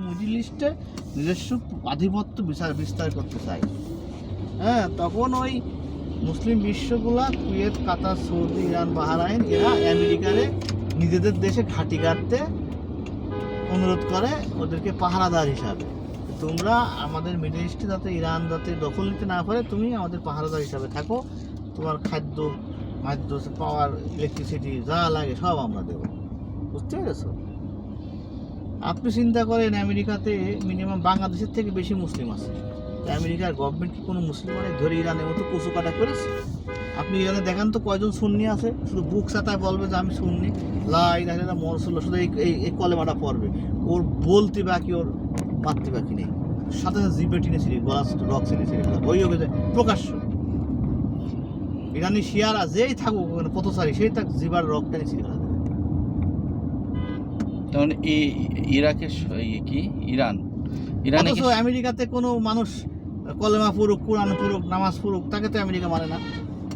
Middle ইস্টে নিজস্ব আধিপত্য বিস্তার করতে চায়। হ্যাঁ, তখন ওই মুসলিম বিশ্বগুলা কুয়েত, কাতার, সৌদি, ইরান, বাহরাইন এরা আমেরিকারে নিজেদের দেশে ঘাঁটি কাটতে অনুরোধ করে ওদেরকে পাহারাদার হিসাবে, তোমরা আমাদের মিডল ইস্টে যাতে ইরান যাতে দখল নিতে না পারে, তুমি আমাদের পাহারাদার হিসাবে থাকো, তোমার খাদ্য পাওয়ার, ইলেকট্রিসিটি যা লাগে সব আমরা দেবো। বুঝতে পেরেছো? আপনি চিন্তা করেন আমেরিকাতে মিনিমাম বাংলাদেশের থেকে বেশি মুসলিম আছে, আমেরিকার গভর্নমেন্ট কি কোনো মুসলিম মানে ধরে ইরানের মতো কচু কাটা করেছে? আপনি ইরানে দেখান তো কয়জন সুন্নি আছে, শুধু বুক চাতায় বলবে যে আমি সুন্নি, লাই না মরসুল্লা, শুধু এই কলেমাটা পড়বে, ওর বলতে বাকি ওর মারতে বাকি নেই, সাথে সাথে জিপে টিনে ছিঁড়ে গলা রক ছিঁড়ে ছিঁড়ে গেল, ওই হোক প্রকাশ্য। ইরানি শিয়ারা যেই থাকুক পথচারী সেই থাক জিবার রক টেনে ছিঁড়ে গেল। তখন ইরাকের কি ইরান আমেরিকাতে কোনো মানুষ কলেমা পড়ুক, কোরআন পড়ুক, নামাজ পড়ুক, তাকে তো আমেরিকা মানে না।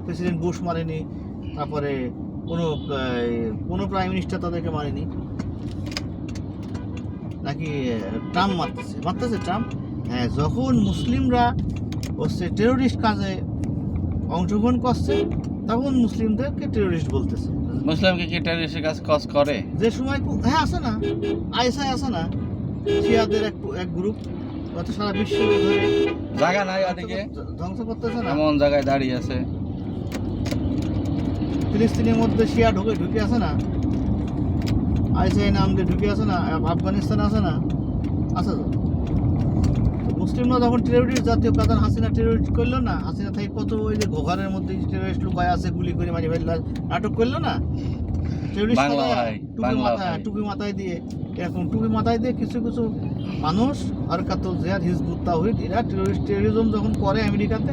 প্রেসিডেন্ট বুশ মারেনি, তারপরে কোনো প্রাইম মিনিস্টার তাদেরকে মারেনি, নাকি ট্রাম্প মারতেছে ট্রাম্প। হ্যাঁ, যখন মুসলিমরা হচ্ছে টেরোরিস্ট কাজে অংশগ্রহণ করছে তখন মুসলিমদেরকে টেরোরিস্ট বলতেছে। মুসলিমকে কি টেরোরিস্টের কাজ করে? যে সময় হ্যাঁ আছে না, আইএসআই আছে না, শিয়াদের এক গ্রুপ, অত সারা বিশ্ব ধরে জায়গা নাই ওদিকে ধ্বংস করতেছে না, এমন জায়গায় দাঁড়িয়ে আছে। ফিলিস্তিনের মধ্যে শিয়া ঢুকে আছে না, আইএসআই নাম দিয়ে ঢুকে আছে না, আফগানিস্তান আছে না, আছে তো। মুসলিমরা যখন টেরোরিস্ট জাতীয় কারণ হাসিনা টেরোরিস্ট করলো না, হাসিনা থেকে কত ওই যে ঘরের মধ্যে টেরোরিস্ট লুকায় আছে, গুলি করে মারি ফেললো, নাটক করলো না টেরোরিস্ট, টুপি মাথায় দিয়ে, এরকম টুপি মাথায় দিয়ে কিছু কিছু মানুষ হরকাতুল জিহাদ, হিজবুত তাওহীদ, এরা টেরোরিজম যখন করে আমেরিকাতে,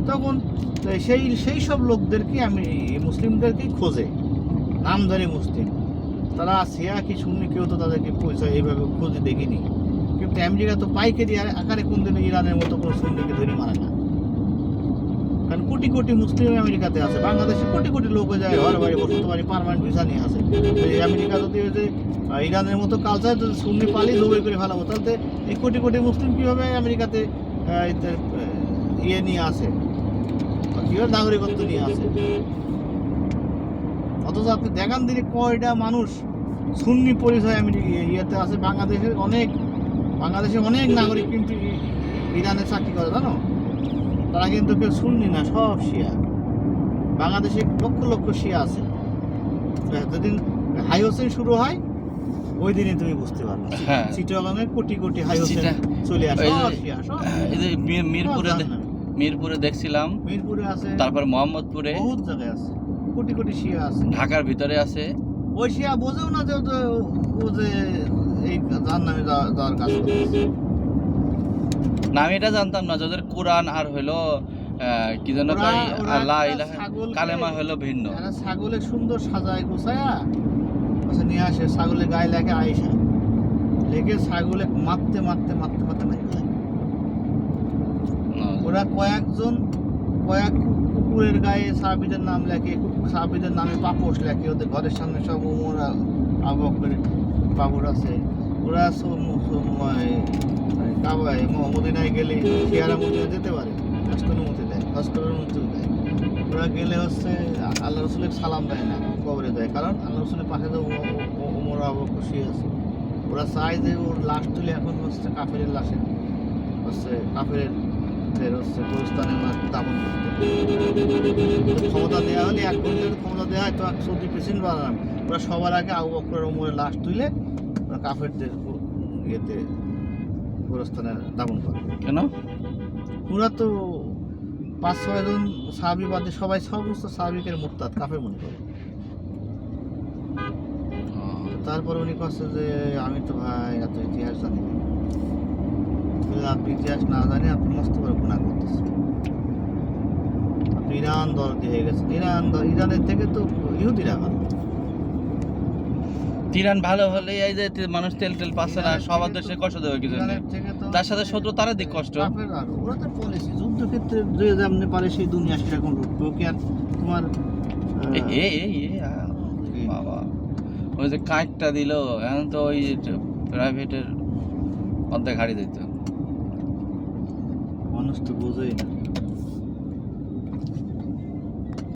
তখন সেই সব লোকদেরকে মুসলিমদেরকেই খোঁজে, নামধারী মুসলিম, তারা শিয়া কি সুন্নি কেউ তো তাদেরকে পরিচয় এইভাবে খোঁজে দেখিনি। কিন্তু আমেরিকা তো পাইকারি আকারে কোন দিনে ইরানের মতো কোনো সুন্নিকে ধরে মারে না, কারণ কোটি কোটি মুসলিম আমেরিকাতে আছে, বাংলাদেশে কোটি কোটি লোক যায় ঘর বাড়ি বসতে পারি, পার্মানেন্ট ভিসা নিয়ে আসে। আমেরিকা যদি ওই যে ইরানের মতো কালচার যদি সুন্নি পালি জবাই করে ফেলাবো, তাহলে এই কোটি কোটি মুসলিম কীভাবে আমেরিকাতে নিয়ে আসে, কীভাবে নাগরিকত্ব নিয়ে আসে? অথচ আপনি দেখান দিনে কয়টা মানুষ সুন্নি পরিচয় ইয়েতে আছে। বাংলাদেশের অনেক নাগরিক কিন্তু ইরানে চাকরি করে, জানো? তারা কিন্তু কেউ সুন্নি না, সব শিয়া। বাংলাদেশে লক্ষ লক্ষ শিয়া আছে। যেদিন হাই হোসেন শুরু হয় ওই দিনই তুমি বুঝতে পারবে, চিটাগাঙে কোটি কোটি হাই হোসেন চলে আসে, মিরপুরে দেখছিলাম, মিরপুরে আছে, তারপর মোহাম্মদপুরে, বহুত জায়গায় আছে, কোটি কোটি শিয়া আছে। ঢাকার ভিতরে আছে। ওই শিয়া বোঝেও না যে ও যে এই জাহান্নামে যাওয়ার কাজ করতেছে। না, আমি এটা জানতাম না, যাদের কোরআন আর হলো কি যেন কালেমা হলো ভিন্ন। ছাগলে সুন্দর সাজায় গোছায়া নিয়ে আসে, ছাগলের গায়ে লেখে আয়েশা, লেগে ছাগলে মারতে মারতে মারতে মারতে মারি ফেলে। ওরা কয়েক কুকুরের গায়ে সাহাবীদের নাম লেখে, সাহাবীদের নামে পাপোশ লেখে, ওদের ঘরের সামনে সব ওমর আবু বকরের পাপড় আছে। ওরা মদিনায় গেলে শিয়ারা মদিনায় যেতে পারে, অনুমতি দেয়, অনুমতি দেয়। ওরা গেলে হচ্ছে আল্লাহ রসুলের সালাম দেয় না, কবরে দেয়, কারণ আল্লাহ রসুলের পাশে যে ওমর আবু বকর শুয়ে আছে। ওরা চায় যে ওর লাশ তুলে এখন হচ্ছে কাফেরের লাশে হচ্ছে কাফেরের হচ্ছে গোরস্থানের দাপন করতে। ক্ষমতা দেওয়া হলে 1 ঘন্টার ক্ষমতা দেওয়া হয় তো সৌদি প্রেসিডেন্ট বানালাম, ওরা সবার আগে আবু বকরের ওমরের লাশ তুলে ওরা কাফেরদের ইয়েতে গোরস্থানে দাপন করে। কেন? ওরা তো 5-6 জন সাহাবী বাদে সবাই সমস্ত সাহাবীদের মুরতাদ কাফের মনে করে। তারপর উনি কাছে যে আমি তো ভাই এত ইতিহাস জানি না। আপনি ইতিহাস না জানে আপনি মস্ত বড় গুনাহ করতেছেন। আপনি ইরান দরদি হয়ে গেছেন। ইরানের থেকে তো ইহুদিরা ভালো। ইরান ভালো হলে এই যে মানুষ তেল পাচ্ছে না, সবার দেশে কষ্ট দেবে কিছু নেই, তার সাথে শত্রু তারা দিক কষ্ট। ওরা তো পলিসি যুদ্ধক্ষেত্রে যে যেমনি পারে সেই দুনিয়া সেরকম লুটবে। কি আর তোমার বাবা ওই যে কাজটা দিল এখন তো ওই প্রাইভেটের অর্ধেক হারিয়ে দিত। মানুষ তো বোঝেই না।